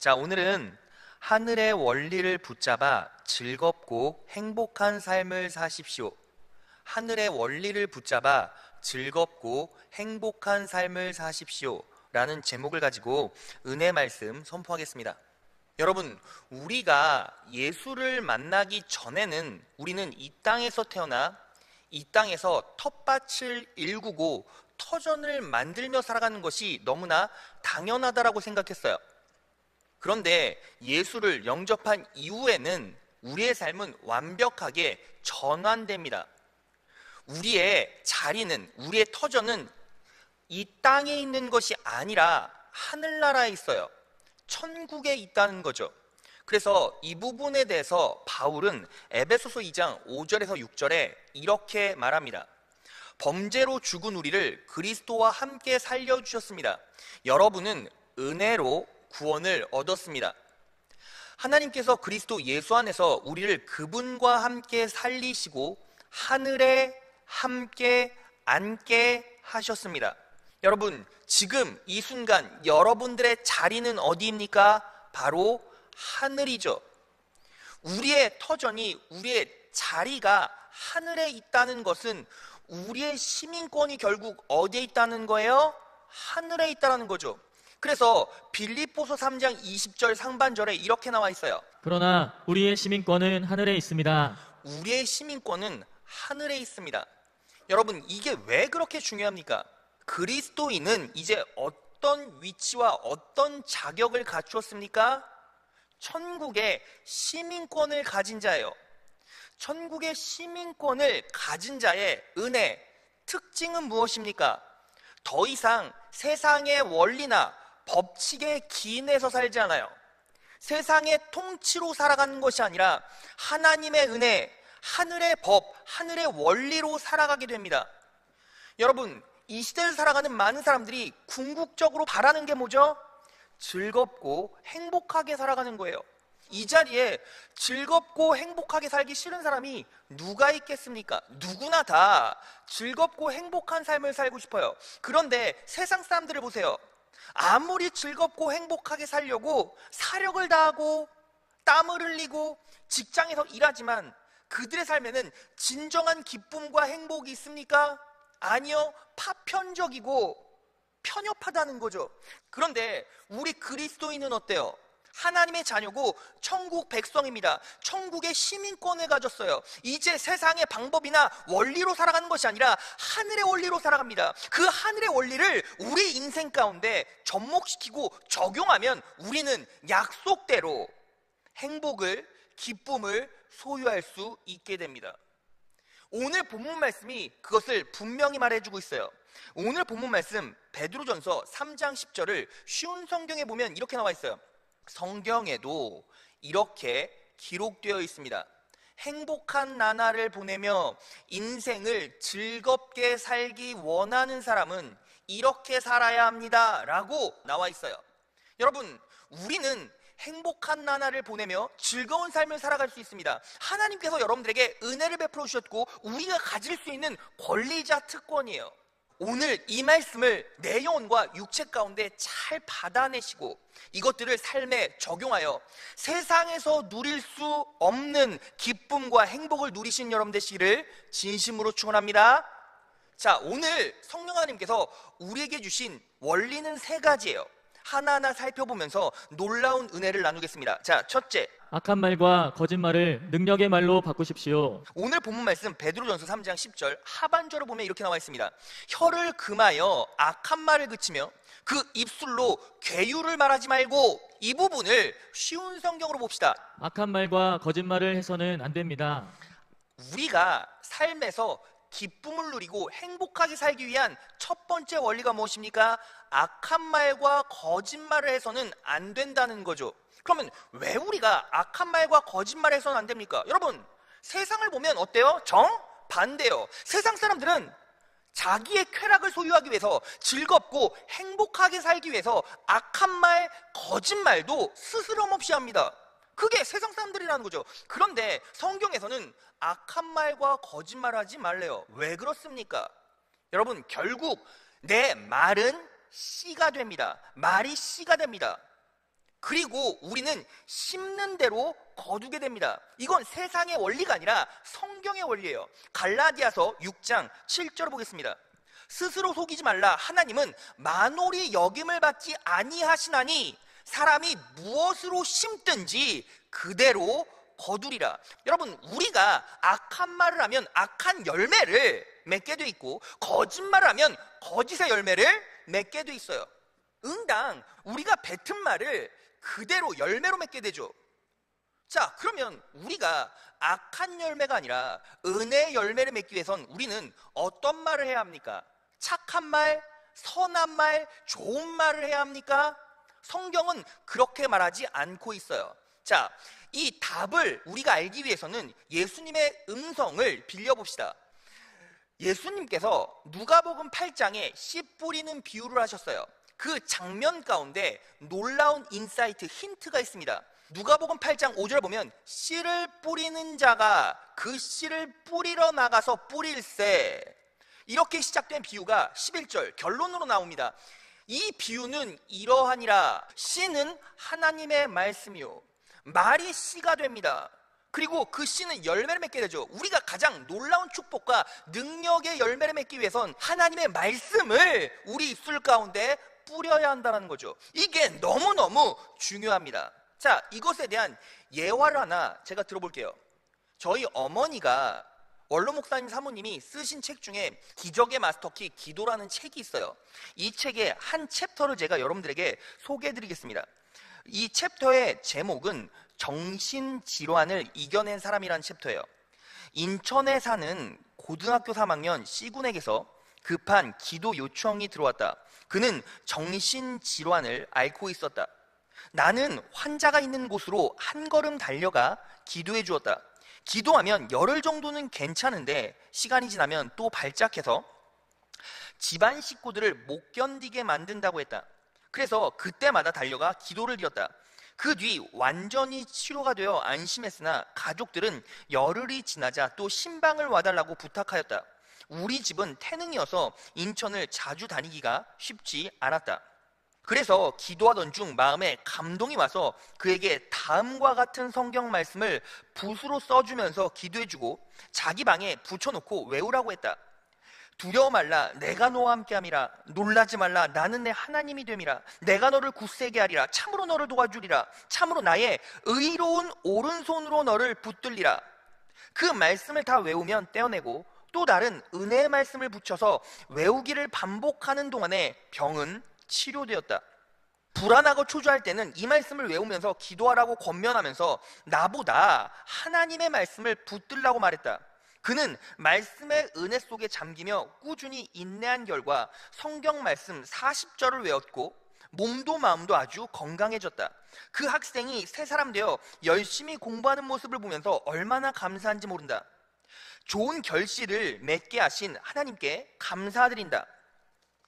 자, 오늘은 하늘의 원리를 붙잡아 즐겁고 행복한 삶을 사십시오. 하늘의 원리를 붙잡아 즐겁고 행복한 삶을 사십시오 라는 제목을 가지고 은혜 말씀 선포하겠습니다. 여러분, 우리가 예수를 만나기 전에는 우리는 이 땅에서 태어나 이 땅에서 텃밭을 일구고 터전을 만들며 살아가는 것이 너무나 당연하다라고 생각했어요. 그런데 예수를 영접한 이후에는 우리의 삶은 완벽하게 전환됩니다. 우리의 자리는, 우리의 터전은 이 땅에 있는 것이 아니라 하늘나라에 있어요. 천국에 있다는 거죠. 그래서 이 부분에 대해서 바울은 에베소서 2장 5절에서 6절에 이렇게 말합니다. 범죄로 죽은 우리를 그리스도와 함께 살려주셨습니다. 여러분은 은혜로 구원을 얻었습니다. 하나님께서 그리스도 예수 안에서 우리를 그분과 함께 살리시고 하늘에 함께 앉게 하셨습니다. 여러분, 지금 이 순간 여러분들의 자리는 어디입니까? 바로 하늘이죠. 우리의 터전이, 우리의 자리가 하늘에 있다는 것은 우리의 시민권이 결국 어디에 있다는 거예요? 하늘에 있다는 거죠. 그래서 빌립보서 3장 20절 상반절에 이렇게 나와 있어요. 그러나 우리의 시민권은 하늘에 있습니다. 우리의 시민권은 하늘에 있습니다. 여러분, 이게 왜 그렇게 중요합니까? 그리스도인은 이제 어떤 위치와 어떤 자격을 갖추었습니까? 천국의 시민권을 가진 자예요. 천국의 시민권을 가진 자의 은혜, 특징은 무엇입니까? 더 이상 세상의 원리나 법칙에 기인해서 살지 않아요. 세상의 통치로 살아가는 것이 아니라 하나님의 은혜, 하늘의 법, 하늘의 원리로 살아가게 됩니다. 여러분, 이 시대를 살아가는 많은 사람들이 궁극적으로 바라는 게 뭐죠? 즐겁고 행복하게 살아가는 거예요. 이 자리에 즐겁고 행복하게 살기 싫은 사람이 누가 있겠습니까? 누구나 다 즐겁고 행복한 삶을 살고 싶어요. 그런데 세상 사람들을 보세요. 아무리 즐겁고 행복하게 살려고 사력을 다하고 땀을 흘리고 직장에서 일하지만 그들의 삶에는 진정한 기쁨과 행복이 있습니까? 아니요. 파편적이고 편협하다는 거죠. 그런데 우리 그리스도인은 어때요? 하나님의 자녀고 천국 백성입니다. 천국의 시민권을 가졌어요. 이제 세상의 방법이나 원리로 살아가는 것이 아니라 하늘의 원리로 살아갑니다. 그 하늘의 원리를 우리 인생 가운데 접목시키고 적용하면 우리는 약속대로 행복을, 기쁨을 소유할 수 있게 됩니다. 오늘 본문 말씀이 그것을 분명히 말해주고 있어요. 오늘 본문 말씀 베드로전서 3장 10절을 쉬운 성경에 보면 이렇게 나와 있어요. 성경에도 이렇게 기록되어 있습니다. 행복한 나날을 보내며 인생을 즐겁게 살기 원하는 사람은 이렇게 살아야 합니다 라고 나와 있어요. 여러분, 우리는 행복한 나날을 보내며 즐거운 삶을 살아갈 수 있습니다. 하나님께서 여러분들에게 은혜를 베풀어 주셨고 우리가 가질 수 있는 권리자 특권이에요. 오늘 이 말씀을 내 영혼과 육체 가운데 잘 받아내시고 이것들을 삶에 적용하여 세상에서 누릴 수 없는 기쁨과 행복을 누리신 여러분 되시기를 진심으로 축원합니다. 자, 오늘 성령 하나님께서 우리에게 주신 원리는 세 가지예요. 하나하나 살펴보면서 놀라운 은혜를 나누겠습니다. 자, 첫째, 악한 말과 거짓말을 능력의 말로 바꾸십시오. 오늘 본문 말씀 베드로전서 3장 10절 하반절을 보면 이렇게 나와 있습니다. 혀를 금하여 악한 말을 그치며 그 입술로 괴유를 말하지 말고, 이 부분을 쉬운 성경으로 봅시다. 악한 말과 거짓말을 해서는 안 됩니다. 우리가 삶에서 기쁨을 누리고 행복하게 살기 위한 첫 번째 원리가 무엇입니까? 악한 말과 거짓말을 해서는 안 된다는 거죠. 그러면 왜 우리가 악한 말과 거짓말을 해서는 안 됩니까? 여러분, 세상을 보면 어때요? 정반대요. 세상 사람들은 자기의 쾌락을 소유하기 위해서, 즐겁고 행복하게 살기 위해서 악한 말, 거짓말도 스스럼 없이 합니다. 그게 세상 사람들이라는 거죠. 그런데 성경에서는 악한 말과 거짓말하지 말래요. 왜 그렇습니까? 여러분, 결국 내 말은 씨가 됩니다. 말이 씨가 됩니다. 그리고 우리는 심는 대로 거두게 됩니다. 이건 세상의 원리가 아니라 성경의 원리예요. 갈라디아서 6장 7절을 보겠습니다. 스스로 속이지 말라. 하나님은 만홀히 여김을 받지 아니하시나니 사람이 무엇으로 심든지 그대로 거두리라. 여러분, 우리가 악한 말을 하면 악한 열매를 맺게 돼 있고, 거짓말을 하면 거짓의 열매를 맺게 돼 있어요. 응당 우리가 뱉은 말을 그대로 열매로 맺게 되죠. 자, 그러면 우리가 악한 열매가 아니라 은혜의 열매를 맺기 위해선 우리는 어떤 말을 해야 합니까? 착한 말, 선한 말, 좋은 말을 해야 합니까? 성경은 그렇게 말하지 않고 있어요. 자, 이 답을 우리가 알기 위해서는 예수님의 음성을 빌려봅시다. 예수님께서 누가복음 8장에 씨 뿌리는 비유를 하셨어요. 그 장면 가운데 놀라운 인사이트, 힌트가 있습니다. 누가복음 8장 5절 보면 씨를 뿌리는 자가 그 씨를 뿌리러 나가서 뿌릴새, 이렇게 시작된 비유가 11절 결론으로 나옵니다. 이 비유는 이러하니라. 씨는 하나님의 말씀이요, 말이 씨가 됩니다. 그리고 그 씨는 열매를 맺게 되죠. 우리가 가장 놀라운 축복과 능력의 열매를 맺기 위해선 하나님의 말씀을 우리 입술 가운데 뿌려야 한다는 거죠. 이게 너무너무 중요합니다. 자, 이것에 대한 예화를 하나 제가 들어볼게요. 저희 어머니가 원로 목사님 사모님이 쓰신 책 중에 기적의 마스터키 기도라는 책이 있어요. 이 책의 한 챕터를 제가 여러분들에게 소개해드리겠습니다. 이 챕터의 제목은 정신질환을 이겨낸 사람이라는 챕터예요. 인천에 사는 고등학교 3학년 C군에게서 급한 기도 요청이 들어왔다. 그는 정신질환을 앓고 있었다. 나는 환자가 있는 곳으로 한 걸음 달려가 기도해 주었다. 기도하면 열흘 정도는 괜찮은데 시간이 지나면 또 발작해서 집안 식구들을 못 견디게 만든다고 했다. 그래서 그때마다 달려가 기도를 드렸다. 그 뒤 완전히 치료가 되어 안심했으나 가족들은 열흘이 지나자 또 신방을 와달라고 부탁하였다. 우리 집은 태능이어서 인천을 자주 다니기가 쉽지 않았다. 그래서 기도하던 중 마음에 감동이 와서 그에게 다음과 같은 성경 말씀을 붓으로 써주면서 기도해주고 자기 방에 붙여놓고 외우라고 했다. 두려워 말라, 내가 너와 함께함이라. 놀라지 말라, 나는 내 하나님이 됨이라. 내가 너를 굳세게 하리라. 참으로 너를 도와주리라. 참으로 나의 의로운 오른손으로 너를 붙들리라. 그 말씀을 다 외우면 떼어내고 또 다른 은혜의 말씀을 붙여서 외우기를 반복하는 동안에 병은 치료되었다. 불안하고 초조할 때는 이 말씀을 외우면서 기도하라고 권면하면서 나보다 하나님의 말씀을 붙들라고 말했다. 그는 말씀의 은혜 속에 잠기며 꾸준히 인내한 결과 성경 말씀 40절을 외웠고 몸도 마음도 아주 건강해졌다. 그 학생이 새 사람 되어 열심히 공부하는 모습을 보면서 얼마나 감사한지 모른다. 좋은 결실을 맺게 하신 하나님께 감사드린다.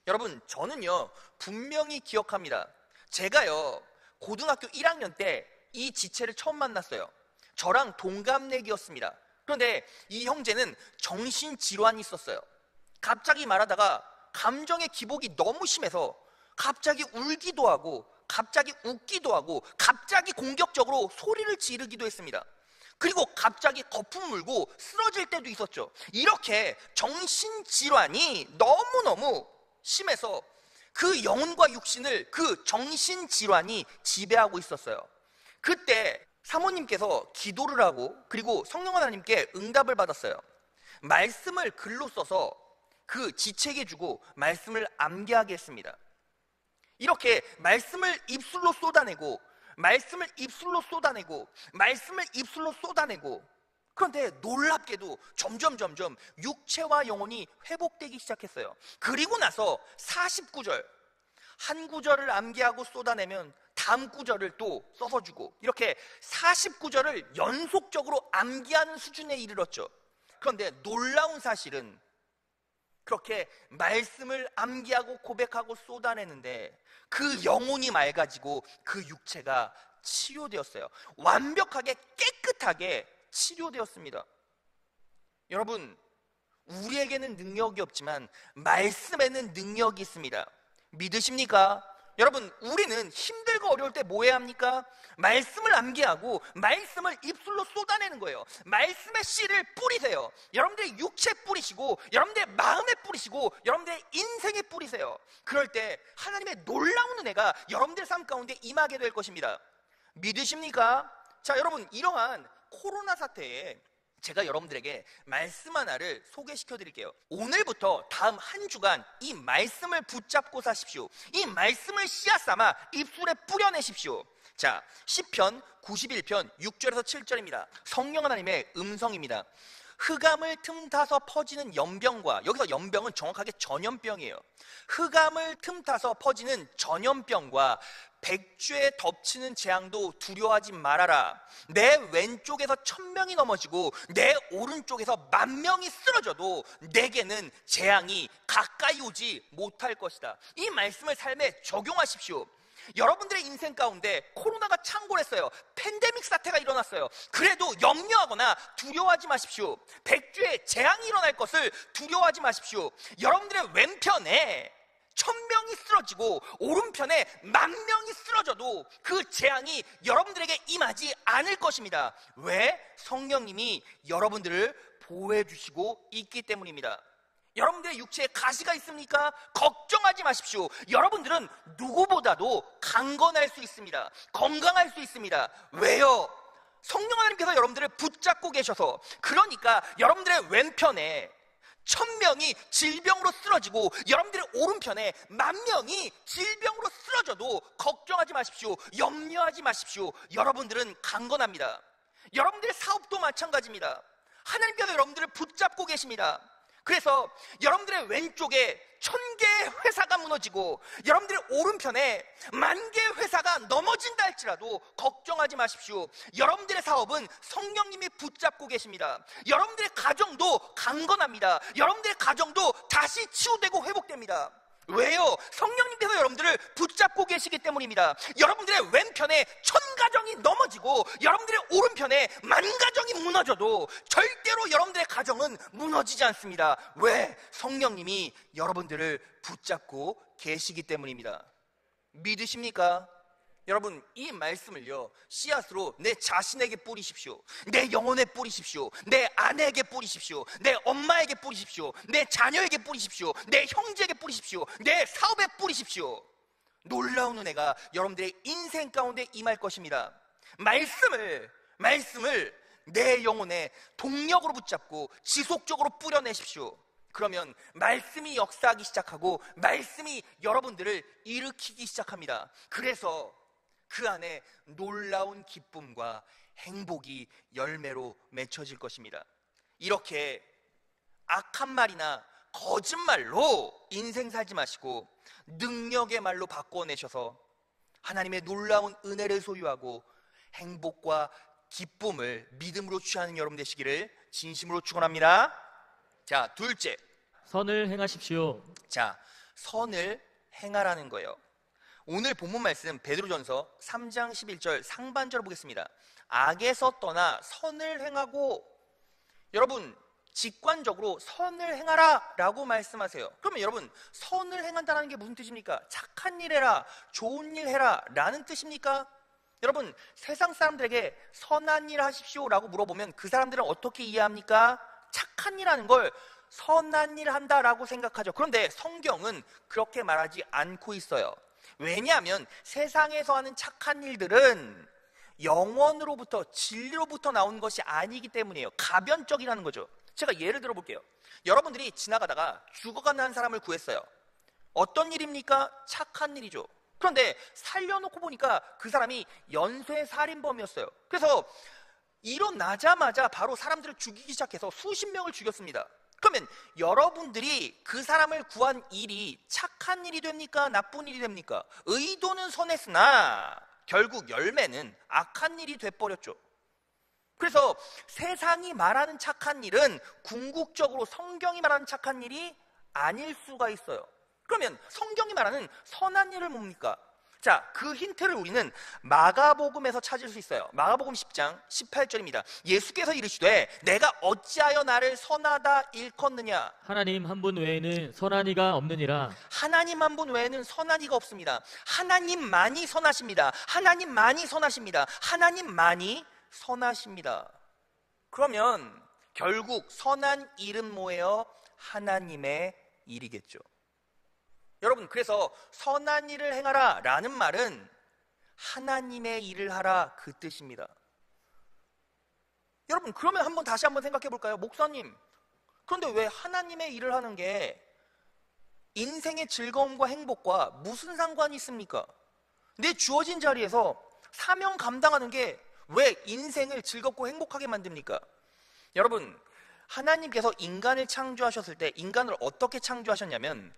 여러분, 저는요 분명히 기억합니다. 제가요 고등학교 1학년 때 이 지체를 처음 만났어요. 저랑 동갑내기였습니다. 그런데 이 형제는 정신질환이 있었어요. 갑자기 말하다가 감정의 기복이 너무 심해서 갑자기 울기도 하고 갑자기 웃기도 하고 갑자기 공격적으로 소리를 지르기도 했습니다. 그리고 갑자기 거품 물고 쓰러질 때도 있었죠. 이렇게 정신질환이 너무너무 심해서 그 영혼과 육신을 그 정신질환이 지배하고 있었어요. 그때 사모님께서 기도를 하고 그리고 성령 하나님께 응답을 받았어요. 말씀을 글로 써서 그 지체에게 주고 말씀을 암기하게 했습니다. 이렇게 말씀을 입술로 쏟아내고 말씀을 입술로 쏟아내고 말씀을 입술로 쏟아내고, 그런데 놀랍게도 점점 육체와 영혼이 회복되기 시작했어요. 그리고 나서 49절 한 구절을 암기하고 쏟아내면 다음 구절을 또 써서 주고, 이렇게 49절을 연속적으로 암기하는 수준에 이르렀죠. 그런데 놀라운 사실은 그렇게 말씀을 암기하고 고백하고 쏟아내는데 그 영혼이 맑아지고 그 육체가 치료되었어요. 완벽하게 깨끗하게 치료되었습니다. 여러분, 우리에게는 능력이 없지만 말씀에는 능력이 있습니다. 믿으십니까? 여러분, 우리는 힘들고 어려울 때 뭐 해야 합니까? 말씀을 암기하고 말씀을 입술로 쏟아내는 거예요. 말씀의 씨를 뿌리세요. 여러분들의 육체에 뿌리시고, 여러분들의 마음에 뿌리시고, 여러분들의 인생에 뿌리세요. 그럴 때 하나님의 놀라운 은혜가 여러분들의 삶 가운데 임하게 될 것입니다. 믿으십니까? 자, 여러분, 이러한 코로나 사태에 제가 여러분들에게 말씀 하나를 소개시켜 드릴게요. 오늘부터 다음 한 주간 이 말씀을 붙잡고 사십시오. 이 말씀을 씨앗 삼아 입술에 뿌려내십시오. 자, 시편 91편 6절에서 7절입니다. 성령 하나님의 음성입니다. 흑암을 틈타서 퍼지는 연병과, 여기서 연병은 정확하게 전염병이에요. 흑암을 틈타서 퍼지는 전염병과 백주에 덮치는 재앙도 두려워하지 말아라. 내 왼쪽에서 1000명이 넘어지고 내 오른쪽에서 10,000명이 쓰러져도 내게는 재앙이 가까이 오지 못할 것이다. 이 말씀을 삶에 적용하십시오. 여러분들의 인생 가운데 코로나가 창궐했어요. 팬데믹 사태가 일어났어요. 그래도 염려하거나 두려워하지 마십시오. 백주에 재앙이 일어날 것을 두려워하지 마십시오. 여러분들의 왼편에 1000명이 쓰러지고 오른편에 10,000명이 쓰러져도 그 재앙이 여러분들에게 임하지 않을 것입니다. 왜? 성령님이 여러분들을 보호해 주시고 있기 때문입니다. 여러분들의 육체에 가시가 있습니까? 걱정하지 마십시오. 여러분들은 누구보다도 강건할 수 있습니다. 건강할 수 있습니다. 왜요? 성령 하나님께서 여러분들을 붙잡고 계셔서. 그러니까 여러분들의 왼편에 1000명이 질병으로 쓰러지고 여러분들의 오른편에 10,000명이 질병으로 쓰러져도 걱정하지 마십시오. 염려하지 마십시오. 여러분들은 강건합니다. 여러분들의 사업도 마찬가지입니다. 하나님께서 여러분들을 붙잡고 계십니다. 그래서 여러분들의 왼쪽에 1000개의 회사가 무너지고 여러분들의 오른편에 10,000개의 회사가 넘어진다 할지라도 걱정하지 마십시오. 여러분들의 사업은 성령님이 붙잡고 계십니다. 여러분들의 가정도 강건합니다. 여러분들의 가정도 다시 치유되고 회복됩니다. 왜요? 성령님께서 여러분들을 붙잡고 계시기 때문입니다. 여러분들의 왼편에 1000가정이 넘어지고 여러분들의 오른편에 10,000가정이 무너져도 절대로 여러분들의 가정은 무너지지 않습니다. 왜? 성령님이 여러분들을 붙잡고 계시기 때문입니다. 믿으십니까? 여러분, 이 말씀을요, 씨앗으로 내 자신에게 뿌리십시오. 내 영혼에 뿌리십시오. 내 아내에게 뿌리십시오. 내 엄마에게 뿌리십시오. 내 자녀에게 뿌리십시오. 내 형제에게 뿌리십시오. 내 사업에 뿌리십시오. 놀라운 은혜가 여러분들의 인생 가운데 임할 것입니다. 말씀을 내 영혼에 동력으로 붙잡고 지속적으로 뿌려내십시오. 그러면 말씀이 역사하기 시작하고 말씀이 여러분들을 일으키기 시작합니다. 그래서 그 안에 놀라운 기쁨과 행복이 열매로 맺혀질 것입니다. 이렇게 악한 말이나 거짓말로 인생 살지 마시고 능력의 말로 바꿔내셔서 하나님의 놀라운 은혜를 소유하고 행복과 기쁨을 믿음으로 취하는 여러분 되시기를 진심으로 축원합니다. 자, 둘째, 선을 행하십시오. 자, 선을 행하라는 거예요. 오늘 본문 말씀 베드로전서 3장 11절 상반절을 보겠습니다. 악에서 떠나 선을 행하고, 여러분 직관적으로 선을 행하라 라고 말씀하세요. 그러면 여러분, 선을 행한다는 게 무슨 뜻입니까? 착한 일 해라, 좋은 일 해라 라는 뜻입니까? 여러분, 세상 사람들에게 선한 일 하십시오 라고 물어보면 그 사람들은 어떻게 이해합니까? 착한 일 하는 걸 선한 일 한다라고 생각하죠. 그런데 성경은 그렇게 말하지 않고 있어요. 왜냐하면 세상에서 하는 착한 일들은 영원으로부터, 진리로부터 나온 것이 아니기 때문이에요. 가변적이라는 거죠. 제가 예를 들어 볼게요. 여러분들이 지나가다가 죽어가는 한 사람을 구했어요. 어떤 일입니까? 착한 일이죠. 그런데 살려놓고 보니까 그 사람이 연쇄 살인범이었어요. 그래서 일어나자마자 바로 사람들을 죽이기 시작해서 수십 명을 죽였습니다. 그러면 여러분들이 그 사람을 구한 일이 착한 일이 됩니까? 나쁜 일이 됩니까? 의도는 선했으나 결국 열매는 악한 일이 돼버렸죠. 그래서 세상이 말하는 착한 일은 궁극적으로 성경이 말하는 착한 일이 아닐 수가 있어요. 그러면 성경이 말하는 선한 일을 뭡니까? 자, 그 힌트를 우리는 마가복음에서 찾을 수 있어요. 마가복음 10장 18절입니다. 예수께서 이르시되 내가 어찌하여 나를 선하다 일컫느냐. 하나님 한 분 외에는 선한 이가 없느니라. 하나님 한 분 외에는 선한 이가 없습니다. 하나님만이 선하십니다. 하나님만이 선하십니다. 하나님만이 선하십니다. 그러면 결국 선한 일은 뭐예요? 하나님의 일이겠죠. 여러분, 그래서 선한 일을 행하라 라는 말은 하나님의 일을 하라 그 뜻입니다. 여러분, 그러면 다시 한번 생각해 볼까요? 목사님, 그런데 왜 하나님의 일을 하는 게 인생의 즐거움과 행복과 무슨 상관이 있습니까? 내 주어진 자리에서 사명 감당하는 게 왜 인생을 즐겁고 행복하게 만듭니까? 여러분, 하나님께서 인간을 창조하셨을 때 인간을 어떻게 창조하셨냐면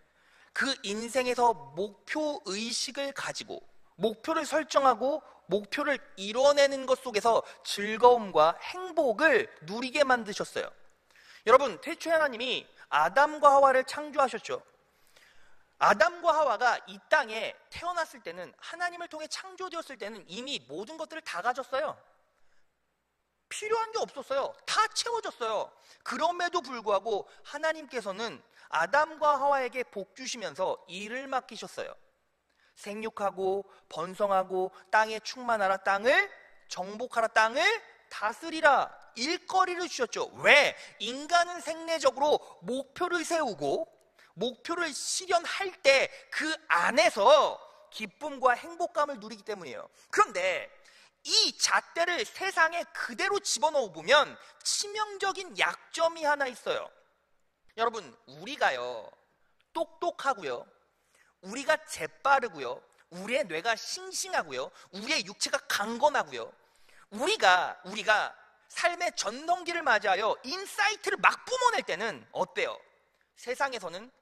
그 인생에서 목표 의식을 가지고 목표를 설정하고 목표를 이뤄내는 것 속에서 즐거움과 행복을 누리게 만드셨어요. 여러분, 태초에 하나님이 아담과 하와를 창조하셨죠. 아담과 하와가 이 땅에 태어났을 때는, 하나님을 통해 창조되었을 때는 이미 모든 것들을 다 가졌어요. 필요한 게 없었어요. 다 채워졌어요. 그럼에도 불구하고 하나님께서는 아담과 하와에게 복 주시면서 일을 맡기셨어요. 생육하고 번성하고 땅에 충만하라, 땅을 정복하라, 땅을 다스리라, 일거리를 주셨죠. 왜? 인간은 생내적으로 목표를 세우고 목표를 실현할 때 그 안에서 기쁨과 행복감을 누리기 때문이에요. 그런데 이 잣대를 세상에 그대로 집어넣어 보면 치명적인 약점이 하나 있어요. 여러분, 우리가요 똑똑하고요, 우리가 재빠르고요, 우리의 뇌가 싱싱하고요, 우리의 육체가 강건하고요, 우리가 삶의 전성기를 맞이하여 인사이트를 막 뿜어낼 때는 어때요? 세상에서는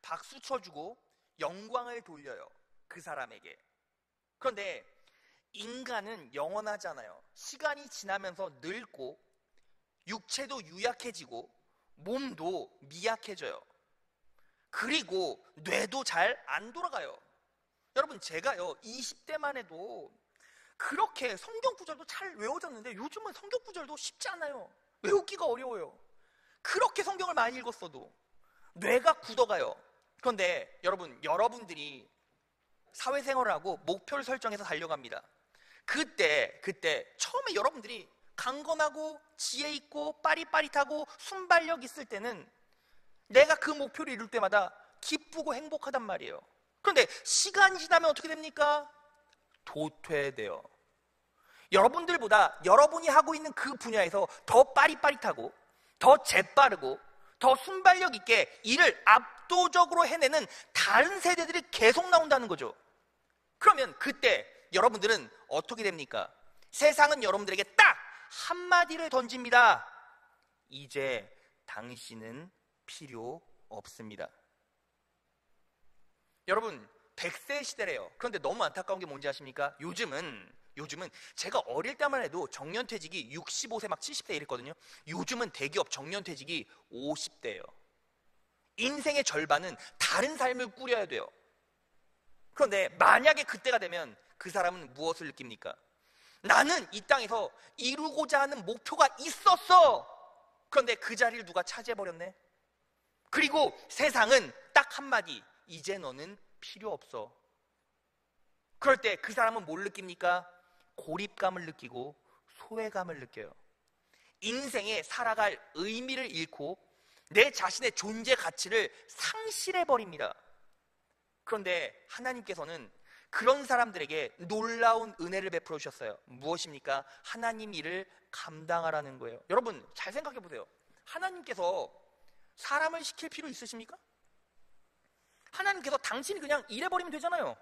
박수 쳐주고 영광을 돌려요, 그 사람에게. 그런데 인간은 영원하잖아요. 시간이 지나면서 늙고 육체도 유약해지고 몸도 미약해져요. 그리고 뇌도 잘 안 돌아가요. 여러분, 제가요 20대만 해도 그렇게 성경 구절도 잘 외워졌는데 요즘은 성경 구절도 쉽지 않아요. 외우기가 어려워요. 그렇게 성경을 많이 읽었어도 뇌가 굳어가요. 그런데 여러분들이 사회생활을 하고 목표를 설정해서 달려갑니다. 그때 처음에 여러분들이 강건하고 지혜 있고 빠릿빠릿하고 순발력 있을 때는 내가 그 목표를 이룰 때마다 기쁘고 행복하단 말이에요. 그런데 시간이 지나면 어떻게 됩니까? 도태돼요. 여러분들보다 여러분이 하고 있는 그 분야에서 더 빠릿빠릿하고 더 재빠르고 더 순발력 있게 일을 압도적으로 해내는 다른 세대들이 계속 나온다는 거죠. 그러면 그때 여러분들은 어떻게 됩니까? 세상은 여러분들에게 딱 한마디를 던집니다. 이제 당신은 필요 없습니다. 여러분, 100세 시대래요. 그런데 너무 안타까운 게 뭔지 아십니까? 요즘은 제가 어릴 때만 해도 정년퇴직이 65세 막 70대 이랬거든요. 요즘은 대기업 정년퇴직이 50대예요. 인생의 절반은 다른 삶을 꾸려야 돼요. 그런데 만약에 그때가 되면 그 사람은 무엇을 느낍니까? 나는 이 땅에서 이루고자 하는 목표가 있었어. 그런데 그 자리를 누가 차지해버렸네. 그리고 세상은 딱 한마디, 이제 너는 필요 없어. 그럴 때 그 사람은 뭘 느낍니까? 고립감을 느끼고 소외감을 느껴요. 인생에 살아갈 의미를 잃고 내 자신의 존재 가치를 상실해버립니다. 그런데 하나님께서는 그런 사람들에게 놀라운 은혜를 베풀어 주셨어요. 무엇입니까? 하나님 일을 감당하라는 거예요. 여러분, 잘 생각해 보세요. 하나님께서 사람을 시킬 필요 있으십니까? 하나님께서 당신이 그냥 일해버리면 되잖아요.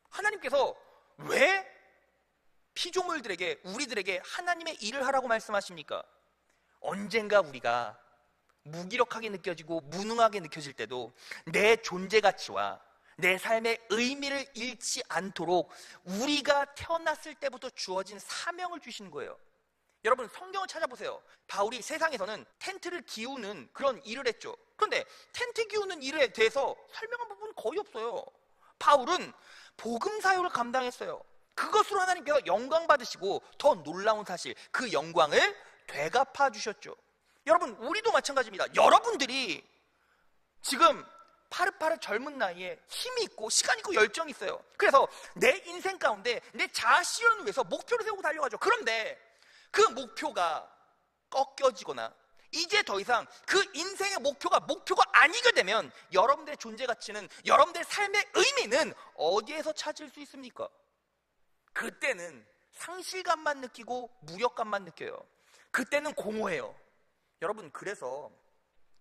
하나님께서 왜 피조물들에게, 우리들에게 하나님의 일을 하라고 말씀하십니까? 언젠가 우리가 무기력하게 느껴지고 무능하게 느껴질 때도 내 존재 가치와 내 삶의 의미를 잃지 않도록 우리가 태어났을 때부터 주어진 사명을 주시는 거예요. 여러분, 성경을 찾아보세요. 바울이 세상에서는 텐트를 기우는 그런 일을 했죠. 그런데 텐트 기우는 일에 대해서 설명한 부분은 거의 없어요. 바울은 복음 사역을 감당했어요. 그것으로 하나님께서 영광 받으시고 더 놀라운 사실, 그 영광을 되갚아 주셨죠. 여러분, 우리도 마찬가지입니다. 여러분들이 지금 파릇파릇 젊은 나이에 힘이 있고 시간 있고 열정이 있어요. 그래서 내 인생 가운데 내 자아 실현을 위해서 목표를 세우고 달려가죠. 그런데 그 목표가 꺾여지거나 이제 더 이상 그 인생의 목표가 아니게 되면 여러분들의 존재 가치는, 여러분들의 삶의 의미는 어디에서 찾을 수 있습니까? 그때는 상실감만 느끼고 무력감만 느껴요. 그때는 공허해요. 여러분, 그래서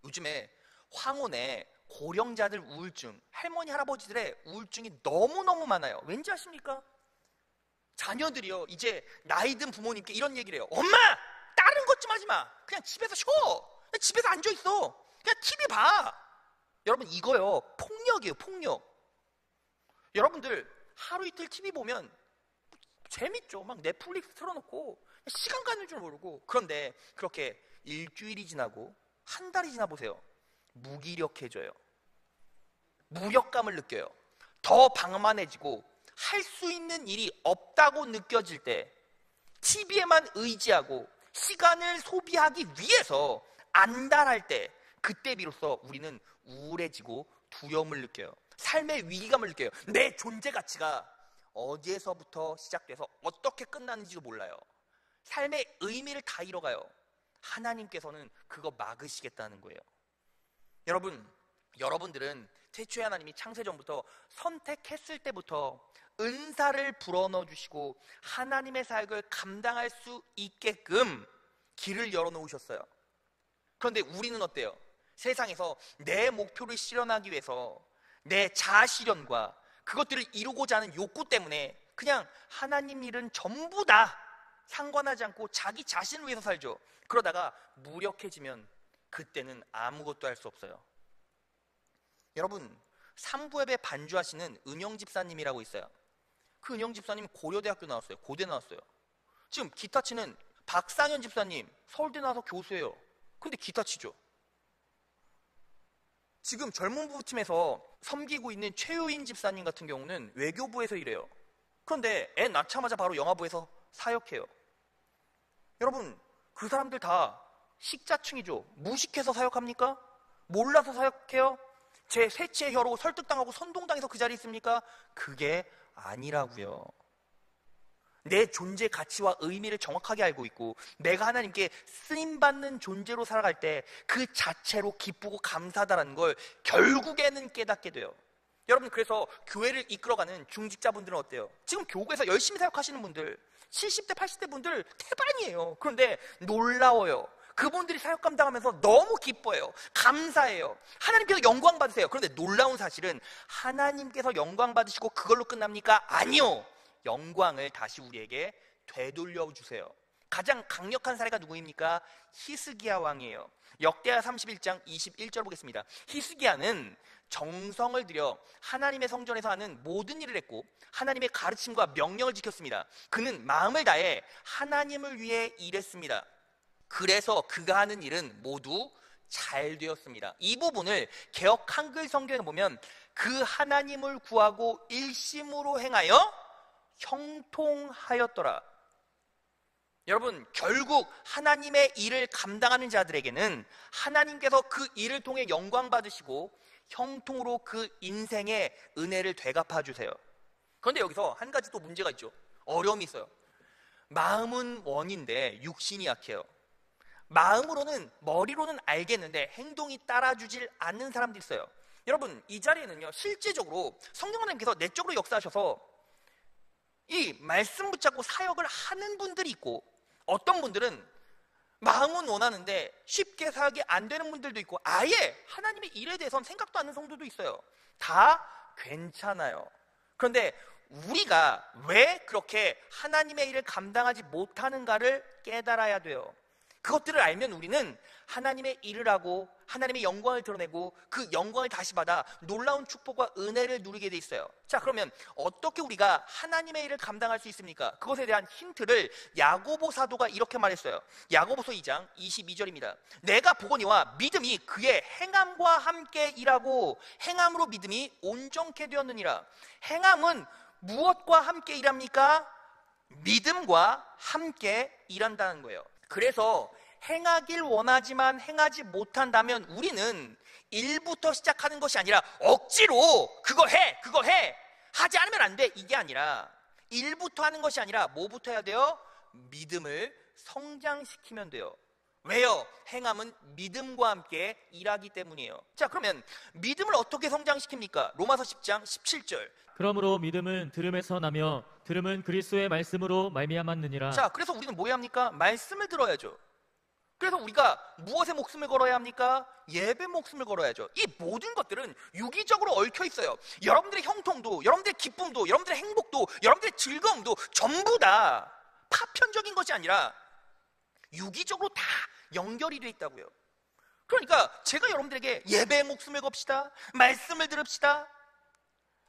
요즘에 황혼에 고령자들 우울증, 할머니 할아버지들의 우울증이 너무너무 많아요. 왠지 아십니까? 자녀들이요, 이제 나이 든 부모님께 이런 얘기를 해요. 엄마! 다른 것 좀 하지 마. 그냥 집에서 쉬어. 그냥 집에서 앉아있어. 그냥 TV 봐. 여러분, 이거요, 폭력이에요, 폭력. 여러분들 하루 이틀 TV 보면 재밌죠. 막 넷플릭스 틀어놓고 시간 가는 줄 모르고. 그런데 그렇게 일주일이 지나고 한 달이 지나 보세요. 무기력해져요. 무력감을 느껴요. 더 방만해지고 할 수 있는 일이 없다고 느껴질 때 TV에만 의지하고 시간을 소비하기 위해서 안달할 때, 그때 비로소 우리는 우울해지고 두려움을 느껴요. 삶의 위기감을 느껴요. 내 존재 가치가 어디에서부터 시작돼서 어떻게 끝나는지도 몰라요. 삶의 의미를 다 잃어가요. 하나님께서는 그거 막으시겠다는 거예요. 여러분들은 태초에 하나님이 창세전부터 선택했을 때부터 은사를 불어넣어 주시고 하나님의 사역을 감당할 수 있게끔 길을 열어놓으셨어요. 그런데 우리는 어때요? 세상에서 내 목표를 실현하기 위해서 내 자아 실현과 그것들을 이루고자 하는 욕구 때문에 그냥 하나님 일은 전부 다 상관하지 않고 자기 자신을 위해서 살죠. 그러다가 무력해지면 그때는 아무것도 할 수 없어요. 여러분, 삼부예배 반주하시는 은영 집사님이라고 있어요. 그 은영 집사님 고려대학교 나왔어요. 고대 나왔어요. 지금 기타 치는 박상현 집사님 서울대 나와서 교수예요. 근데 기타 치죠. 지금 젊은 부부팀에서 섬기고 있는 최유인 집사님 같은 경우는 외교부에서 일해요. 그런데 애 낳자마자 바로 영화부에서 사역해요. 여러분, 그 사람들 다 식자층이죠. 무식해서 사역합니까? 몰라서 사역해요? 제 셋째 혀로 설득당하고 선동당해서 그 자리에 있습니까? 그게 아니라고요. 내 존재 가치와 의미를 정확하게 알고 있고 내가 하나님께 쓰임받는 존재로 살아갈 때 그 자체로 기쁘고 감사하다는 걸 결국에는 깨닫게 돼요. 여러분, 그래서 교회를 이끌어가는 중직자분들은 어때요? 지금 교회에서 열심히 사역하시는 분들 70대 80대 분들 태반이에요. 그런데 놀라워요. 그분들이 사역 감당하면서 너무 기뻐해요. 감사해요. 하나님께서 영광 받으세요. 그런데 놀라운 사실은 하나님께서 영광 받으시고 그걸로 끝납니까? 아니요. 영광을 다시 우리에게 되돌려 주세요. 가장 강력한 사례가 누구입니까? 히스기야 왕이에요. 역대하 31장 21절 보겠습니다. 히스기야는 정성을 들여 하나님의 성전에서 하는 모든 일을 했고 하나님의 가르침과 명령을 지켰습니다. 그는 마음을 다해 하나님을 위해 일했습니다. 그래서 그가 하는 일은 모두 잘 되었습니다. 이 부분을 개역 한글 성경에 보면 그 하나님을 구하고 일심으로 행하여 형통하였더라. 여러분, 결국 하나님의 일을 감당하는 자들에게는 하나님께서 그 일을 통해 영광 받으시고 형통으로 그 인생의 은혜를 되갚아 주세요. 그런데 여기서 한 가지 또 문제가 있죠. 어려움이 있어요. 마음은 원인데 육신이 약해요. 마음으로는, 머리로는 알겠는데 행동이 따라주질 않는 사람들이 있어요. 여러분, 이 자리에는요, 실제적으로 성령 하나님께서 내적으로 역사하셔서 이 말씀 붙잡고 사역을 하는 분들이 있고, 어떤 분들은 마음은 원하는데 쉽게 사역이 안 되는 분들도 있고, 아예 하나님의 일에 대해서는 생각도 않는 성도도 있어요. 다 괜찮아요. 그런데 우리가 왜 그렇게 하나님의 일을 감당하지 못하는가를 깨달아야 돼요. 그것들을 알면 우리는 하나님의 일을 하고 하나님의 영광을 드러내고 그 영광을 다시 받아 놀라운 축복과 은혜를 누리게 돼 있어요. 자, 그러면 어떻게 우리가 하나님의 일을 감당할 수 있습니까? 그것에 대한 힌트를 야고보 사도가 이렇게 말했어요. 야고보서 2장 22절입니다. 내가 보거니와 믿음이 그의 행함과 함께 일하고 행함으로 믿음이 온전케 되었느니라. 행함은 무엇과 함께 일합니까? 믿음과 함께 일한다는 거예요. 그래서 행하길 원하지만 행하지 못한다면 우리는 일부터 시작하는 것이 아니라 억지로 그거 해 하지 않으면 안 돼, 이게 아니라 일부터 하는 것이 아니라 뭐부터 해야 돼요? 믿음을 성장시키면 돼요. 왜요? 행함은 믿음과 함께 일하기 때문이에요. 자, 그러면 믿음을 어떻게 성장시킵니까? 로마서 10장 17절. 그러므로 믿음은 들음에서 나며 들음은 그리스도의 말씀으로 말미암았느니라. 자, 그래서 우리는 뭐 해야 합니까? 말씀을 들어야죠. 그래서 우리가 무엇에 목숨을 걸어야 합니까? 예배 목숨을 걸어야죠. 이 모든 것들은 유기적으로 얽혀 있어요. 여러분들의 형통도, 여러분들의 기쁨도, 여러분들의 행복도, 여러분들의 즐거움도 전부 다 파편적인 것이 아니라 유기적으로 다 연결이 되어 있다고요. 그러니까 제가 여러분들에게 예배의 목숨을 겁시다, 말씀을 들읍시다,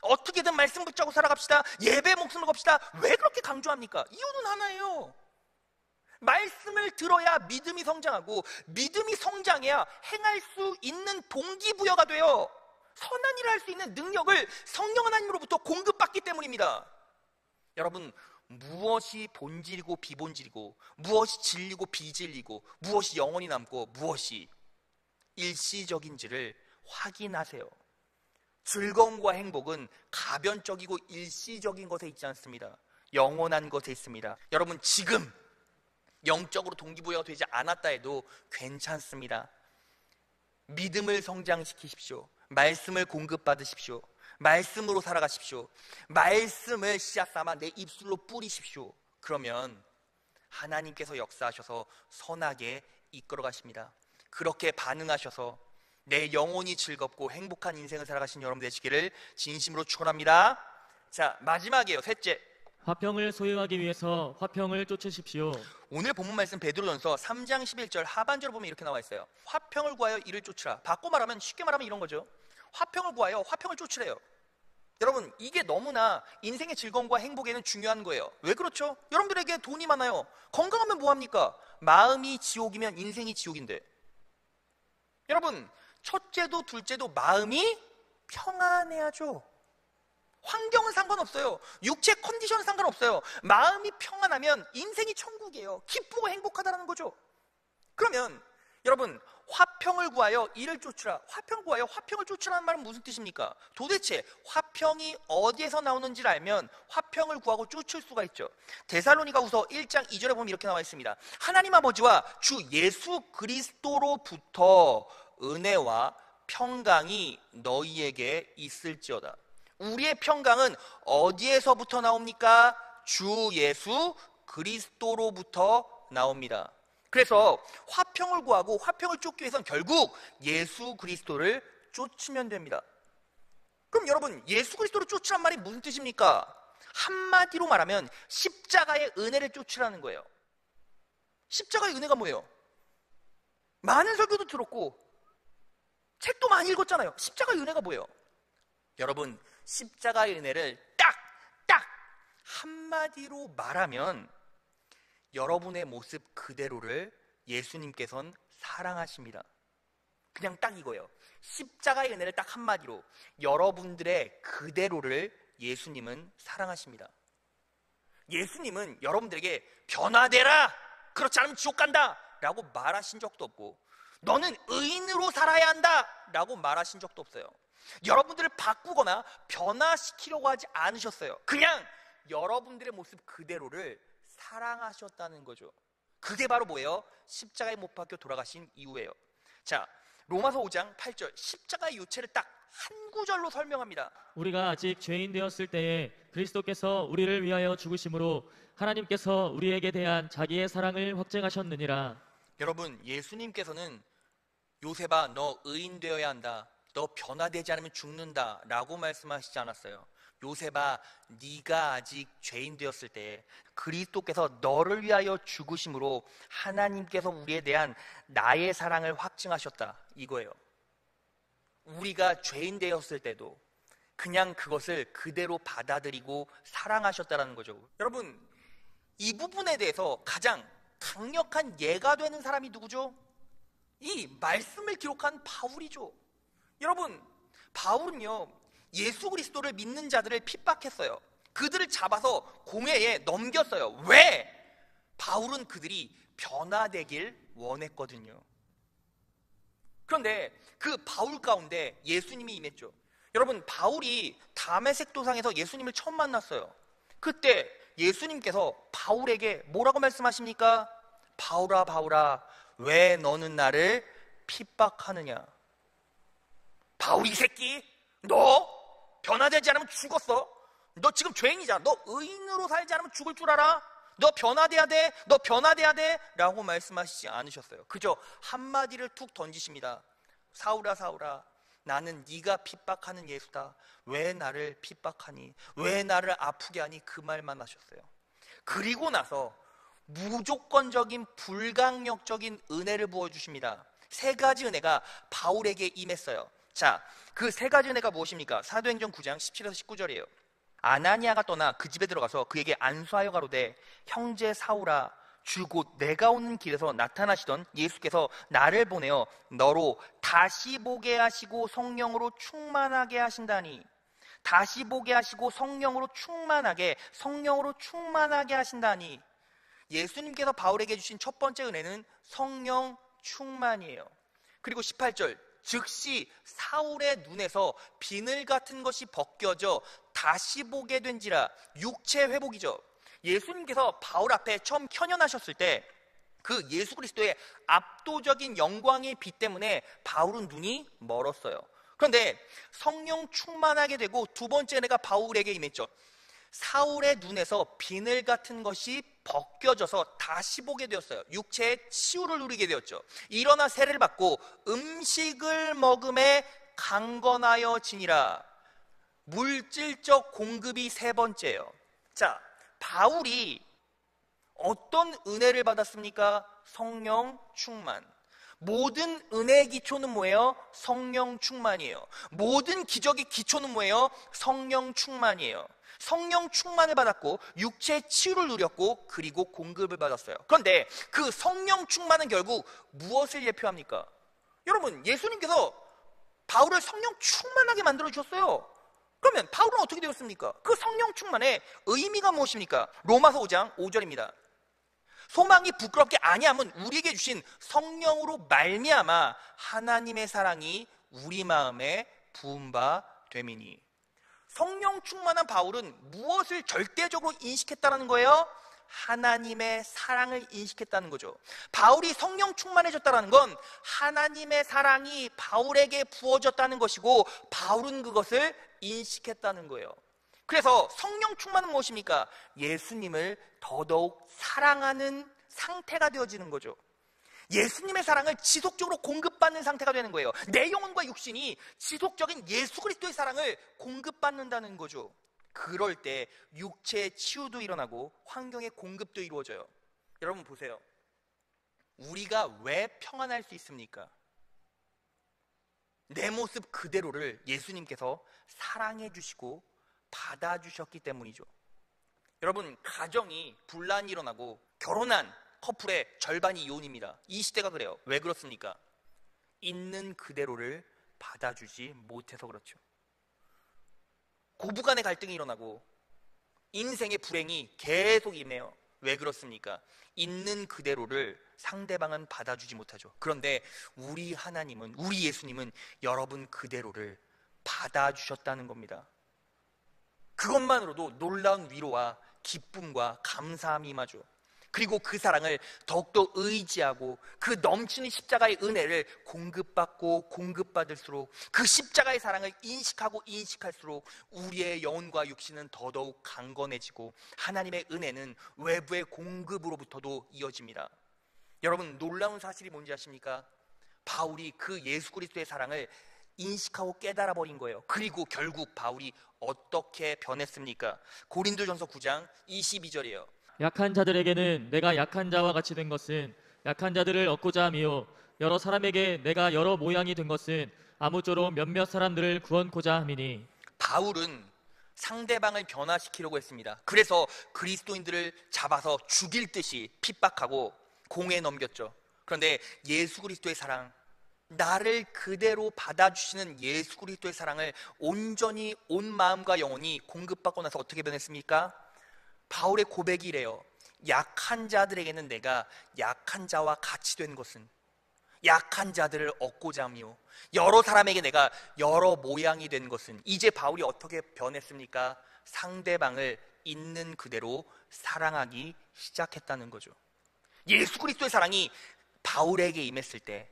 어떻게든 말씀 붙잡고 살아갑시다, 예배의 목숨을 겁시다, 왜 그렇게 강조합니까? 이유는 하나예요. 말씀을 들어야 믿음이 성장하고 믿음이 성장해야 행할 수 있는 동기부여가 돼요. 선한 일을 할 수 있는 능력을 성령 하나님으로부터 공급받기 때문입니다. 여러분, 무엇이 본질이고 비본질이고, 무엇이 진리고 비진리고, 무엇이 영원히 남고 무엇이 일시적인지를 확인하세요. 즐거움과 행복은 가변적이고 일시적인 것에 있지 않습니다. 영원한 것에 있습니다. 여러분, 지금 영적으로 동기부여가 되지 않았다 해도 괜찮습니다. 믿음을 성장시키십시오. 말씀을 공급받으십시오. 말씀으로 살아가십시오. 말씀을 씨앗 삼아 내 입술로 뿌리십시오. 그러면 하나님께서 역사하셔서 선하게 이끌어 가십니다. 그렇게 반응하셔서 내 영혼이 즐겁고 행복한 인생을 살아가신 여러분 되시기를 진심으로 축원합니다. 자, 마지막이에요. 셋째, 화평을 소유하기 위해서 화평을 쫓으십시오. 오늘 본문 말씀 베드로전서 3장 11절 하반절을 보면 이렇게 나와 있어요. 화평을 구하여 이를 쫓으라. 바꿔 말하면, 쉽게 말하면 이런 거죠. 화평을 구하여 화평을 쫓으래요. 여러분, 이게 너무나 인생의 즐거움과 행복에는 중요한 거예요. 왜 그렇죠? 여러분들에게 돈이 많아요. 건강하면 뭐합니까? 마음이 지옥이면 인생이 지옥인데. 여러분, 첫째도 둘째도 마음이 평안해야죠. 환경은 상관없어요. 육체 컨디션은 상관없어요. 마음이 평안하면 인생이 천국이에요. 기쁘고 행복하다는 거죠. 그러면 여러분, 화평을 구하여 이를 쫓으라. 화평 구하여 화평을 쫓으라는 말은 무슨 뜻입니까? 도대체 화평이 어디에서 나오는지를 알면 화평을 구하고 쫓을 수가 있죠. 데살로니가후서 1장 2절에 보면 이렇게 나와 있습니다. 하나님 아버지와 주 예수 그리스도로부터 은혜와 평강이 너희에게 있을지어다. 우리의 평강은 어디에서부터 나옵니까? 주 예수 그리스도로부터 나옵니다. 그래서 화평을 구하고 화평을 쫓기 위해서는 결국 예수 그리스도를 쫓으면 됩니다. 그럼 여러분, 예수 그리스도를 쫓으란 말이 무슨 뜻입니까? 한마디로 말하면 십자가의 은혜를 쫓으라는 거예요. 십자가의 은혜가 뭐예요? 많은 설교도 들었고 책도 많이 읽었잖아요. 십자가의 은혜가 뭐예요? 여러분, 십자가의 은혜를 딱 한마디로 말하면 여러분의 모습 그대로를 예수님께서는 사랑하십니다. 그냥 딱 이거예요. 십자가의 은혜를 딱 한마디로, 여러분들의 그대로를 예수님은 사랑하십니다. 예수님은 여러분들에게 변화되라, 그렇지 않으면 지옥 간다 라고 말하신 적도 없고, 너는 의인으로 살아야 한다 라고 말하신 적도 없어요. 여러분들을 바꾸거나 변화시키려고 하지 않으셨어요. 그냥 여러분들의 모습 그대로를 사랑하셨다는 거죠. 그게 바로 뭐예요? 십자가에 못 박혀 돌아가신 이유예요. 자, 로마서 5장 8절 십자가의 요체를 딱 한 구절로 설명합니다. 우리가 아직 죄인 되었을 때에 그리스도께서 우리를 위하여 죽으심으로 하나님께서 우리에게 대한 자기의 사랑을 확증하셨느니라. 여러분, 예수님께서는 요셉아, 너 의인 되어야 한다, 너 변화되지 않으면 죽는다 라고 말씀하시지 않았어요. 요셉아, 네가 아직 죄인 되었을 때 그리스도께서 너를 위하여 죽으심으로 하나님께서 우리에 대한 나의 사랑을 확증하셨다, 이거예요. 우리가 죄인 되었을 때도 그냥 그것을 그대로 받아들이고 사랑하셨다는 거죠. 여러분, 이 부분에 대해서 가장 강력한 예가 되는 사람이 누구죠? 이 말씀을 기록한 바울이죠. 여러분, 바울은요, 예수 그리스도를 믿는 자들을 핍박했어요. 그들을 잡아서 공회에 넘겼어요. 왜? 바울은 그들이 변화되길 원했거든요. 그런데 그 바울 가운데 예수님이 임했죠. 여러분, 바울이 다메섹 도상에서 예수님을 처음 만났어요. 그때 예수님께서 바울에게 뭐라고 말씀하십니까? 바울아, 바울아, 왜 너는 나를 핍박하느냐? 바울 이 새끼, 너 변화되지 않으면 죽었어. 너 지금 죄인이잖아. 너 의인으로 살지 않으면 죽을 줄 알아? 너 변화돼야 돼. 너 변화돼야 돼. 라고 말씀하시지 않으셨어요. 그저 한마디를 툭 던지십니다. 사울아, 사울아, 나는 네가 핍박하는 예수다. 왜 나를 핍박하니? 왜 나를 아프게 하니? 그 말만 하셨어요. 그리고 나서 무조건적인 불강력적인 은혜를 부어주십니다. 세 가지 은혜가 바울에게 임했어요. 자, 그 세 가지 은혜가 무엇입니까? 사도행전 9장 17에서 19절이에요. 아나니아가 떠나 그 집에 들어가서 그에게 안수하여 가로되, 형제 사울아, 주 곧 내가 오는 길에서 나타나시던 예수께서 나를 보내어 너로 다시 보게 하시고 성령으로 충만하게 하신다니. 다시 보게 하시고 성령으로 충만하게 하신다니. 예수님께서 바울에게 주신 첫 번째 은혜는 성령 충만이에요. 그리고 18절, 즉시 사울의 눈에서 비늘 같은 것이 벗겨져 다시 보게 된지라. 육체 회복이죠. 예수님께서 바울 앞에 처음 현현하셨을 때 그 예수 그리스도의 압도적인 영광의 빛 때문에 바울은 눈이 멀었어요. 그런데 성령 충만하게 되고 두 번째 은혜가 바울에게 임했죠. 사울의 눈에서 비늘 같은 것이 벗겨져서 다시 보게 되었어요. 육체의 치유를 누리게 되었죠. 일어나 세례를 받고 음식을 먹음에 강건하여 지니라. 물질적 공급이 세 번째예요. 자, 바울이 어떤 은혜를 받았습니까? 성령 충만. 모든 은혜의 기초는 뭐예요? 성령 충만이에요. 모든 기적의 기초는 뭐예요? 성령 충만이에요. 성령 충만을 받았고 육체의 치유를 누렸고 그리고 공급을 받았어요. 그런데 그 성령 충만은 결국 무엇을 예표합니까? 여러분, 예수님께서 바울을 성령 충만하게 만들어 주셨어요. 그러면 바울은 어떻게 되었습니까? 그 성령 충만의 의미가 무엇입니까? 로마서 5장 5절입니다. 소망이 부끄럽게 아니함은 우리에게 주신 성령으로 말미암아 하나님의 사랑이 우리 마음에 부은 바 됨이니. 성령 충만한 바울은 무엇을 절대적으로 인식했다는 거예요? 하나님의 사랑을 인식했다는 거죠. 바울이 성령 충만해졌다는 건 하나님의 사랑이 바울에게 부어졌다는 것이고 바울은 그것을 인식했다는 거예요. 그래서 성령 충만은 무엇입니까? 예수님을 더더욱 사랑하는 상태가 되어지는 거죠. 예수님의 사랑을 지속적으로 공급받는 상태가 되는 거예요. 내 영혼과 육신이 지속적인 예수 그리스도의 사랑을 공급받는다는 거죠. 그럴 때 육체의 치유도 일어나고 환경의 공급도 이루어져요. 여러분 보세요. 우리가 왜 평안할 수 있습니까? 내 모습 그대로를 예수님께서 사랑해 주시고 받아주셨기 때문이죠. 여러분, 가정이 분란이 일어나고 결혼한 커플의 절반이 이혼입니다. 이 시대가 그래요. 왜 그렇습니까? 있는 그대로를 받아주지 못해서 그렇죠. 고부간의 갈등이 일어나고 인생의 불행이 계속 임해요. 왜 그렇습니까? 있는 그대로를 상대방은 받아주지 못하죠. 그런데 우리 하나님은, 우리 예수님은 여러분 그대로를 받아주셨다는 겁니다. 그것만으로도 놀라운 위로와 기쁨과 감사함이 임하죠. 그리고 그 사랑을 더욱더 의지하고 그 넘치는 십자가의 은혜를 공급받고 공급받을수록 그 십자가의 사랑을 인식하고 인식할수록 우리의 영혼과 육신은 더더욱 강건해지고 하나님의 은혜는 외부의 공급으로부터도 이어집니다. 여러분, 놀라운 사실이 뭔지 아십니까? 바울이 그 예수 그리스도의 사랑을 인식하고 깨달아 버린 거예요. 그리고 결국 바울이 어떻게 변했습니까? 고린도전서 9장 22절이에요. 약한 자들에게는 내가 약한 자와 같이 된 것은 약한 자들을 얻고자 함이요 여러 사람에게 내가 여러 모양이 된 것은 아무쪼록 몇몇 사람들을 구원코자 함이니. 바울은 상대방을 변화시키려고 했습니다. 그래서 그리스도인들을 잡아서 죽일 듯이 핍박하고 공에 넘겼죠. 그런데 예수 그리스도의 사랑, 나를 그대로 받아주시는 예수 그리스도의 사랑을 온전히 온 마음과 영혼이 공급받고 나서 어떻게 변했습니까? 바울의 고백이 이래요. 약한 자들에게는 내가 약한 자와 같이 된 것은 약한 자들을 얻고자 함이요 여러 사람에게 내가 여러 모양이 된 것은. 이제 바울이 어떻게 변했습니까? 상대방을 있는 그대로 사랑하기 시작했다는 거죠. 예수 그리스도의 사랑이 바울에게 임했을 때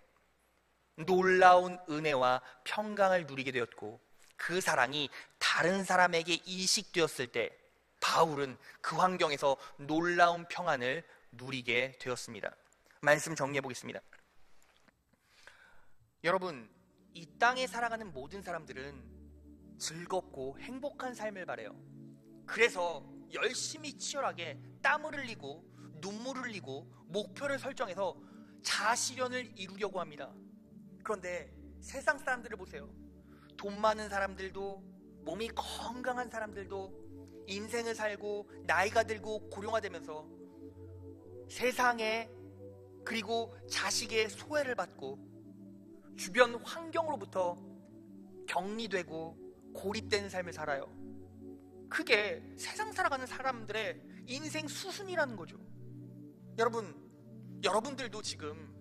놀라운 은혜와 평강을 누리게 되었고, 그 사랑이 다른 사람에게 이식되었을 때 바울은 그 환경에서 놀라운 평안을 누리게 되었습니다. 말씀 정리해 보겠습니다. 여러분, 이 땅에 살아가는 모든 사람들은 즐겁고 행복한 삶을 바라요. 그래서 열심히 치열하게 땀을 흘리고 눈물을 흘리고 목표를 설정해서 자아실현을 이루려고 합니다. 그런데 세상 사람들을 보세요. 돈 많은 사람들도, 몸이 건강한 사람들도 인생을 살고 나이가 들고 고령화되면서 세상에 그리고 자식의 소외를 받고 주변 환경으로부터 격리되고 고립된 삶을 살아요. 그게 세상 살아가는 사람들의 인생 수순이라는 거죠. 여러분들도 지금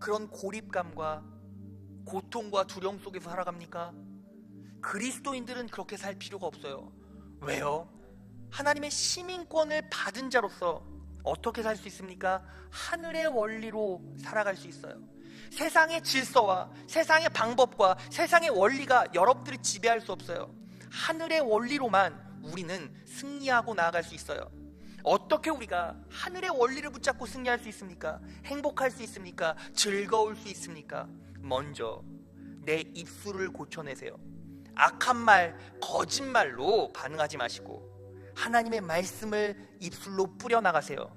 그런 고립감과 고통과 두려움 속에서 살아갑니까? 그리스도인들은 그렇게 살 필요가 없어요. 왜요? 하나님의 시민권을 받은 자로서 어떻게 살 수 있습니까? 하늘의 원리로 살아갈 수 있어요. 세상의 질서와 세상의 방법과 세상의 원리가 여러분들을 지배할 수 없어요. 하늘의 원리로만 우리는 승리하고 나아갈 수 있어요. 어떻게 우리가 하늘의 원리를 붙잡고 승리할 수 있습니까? 행복할 수 있습니까? 즐거울 수 있습니까? 먼저 내 입술을 고쳐내세요. 악한 말, 거짓말로 반응하지 마시고 하나님의 말씀을 입술로 뿌려나가세요.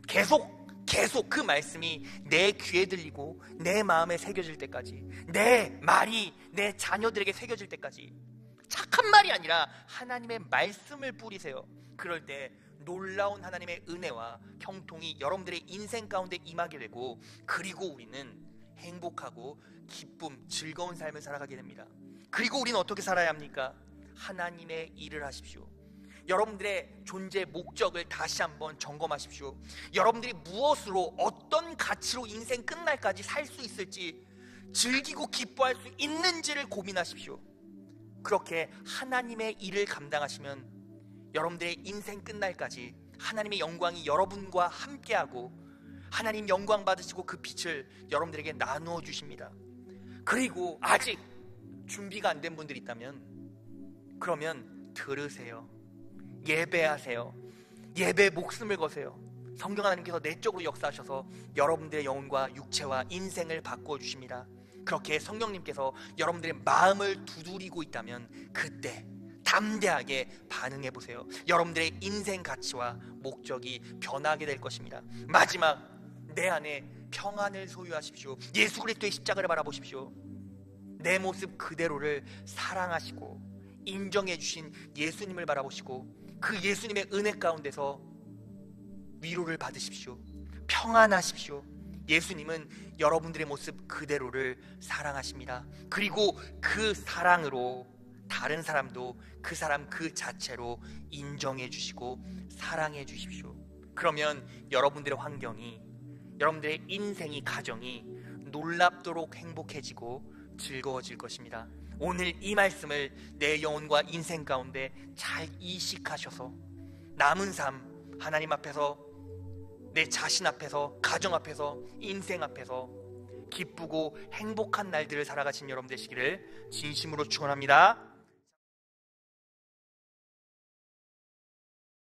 계속 그 말씀이 내 귀에 들리고 내 마음에 새겨질 때까지, 내 말이 내 자녀들에게 새겨질 때까지 착한 말이 아니라 하나님의 말씀을 뿌리세요. 그럴 때 놀라운 하나님의 은혜와 형통이 여러분들의 인생 가운데 임하게 되고, 그리고 우리는 행복하고 기쁨, 즐거운 삶을 살아가게 됩니다. 그리고 우리는 어떻게 살아야 합니까? 하나님의 일을 하십시오. 여러분들의 존재 목적을 다시 한번 점검하십시오. 여러분들이 무엇으로, 어떤 가치로 인생 끝날까지 살 수 있을지, 즐기고 기뻐할 수 있는지를 고민하십시오. 그렇게 하나님의 일을 감당하시면 여러분들의 인생 끝날까지 하나님의 영광이 여러분과 함께하고 하나님 영광 받으시고 그 빛을 여러분들에게 나누어 주십니다. 그리고 아직 준비가 안 된 분들이 있다면 그러면 들으세요. 예배하세요. 예배에 목숨을 거세요. 성경 하나님께서 내적으로 역사하셔서 여러분들의 영혼과 육체와 인생을 바꾸어 주십니다. 그렇게 성령님께서 여러분들의 마음을 두드리고 있다면 그때 담대하게 반응해 보세요. 여러분들의 인생 가치와 목적이 변하게 될 것입니다. 마지막, 내 안에 평안을 소유하십시오. 예수 그리스도의 십자가를 바라보십시오. 내 모습 그대로를 사랑하시고 인정해 주신 예수님을 바라보시고 그 예수님의 은혜 가운데서 위로를 받으십시오. 평안하십시오. 예수님은 여러분들의 모습 그대로를 사랑하십니다. 그리고 그 사랑으로 다른 사람도 그 사람 그 자체로 인정해 주시고 사랑해 주십시오. 그러면 여러분들의 환경이, 여러분들의 인생이, 가정이 놀랍도록 행복해지고 즐거워질 것입니다. 오늘 이 말씀을 내 영혼과 인생 가운데 잘 이식하셔서 남은 삶 하나님 앞에서, 내 자신 앞에서, 가정 앞에서, 인생 앞에서 기쁘고 행복한 날들을 살아가신 여러분 되시기를 진심으로 축원합니다.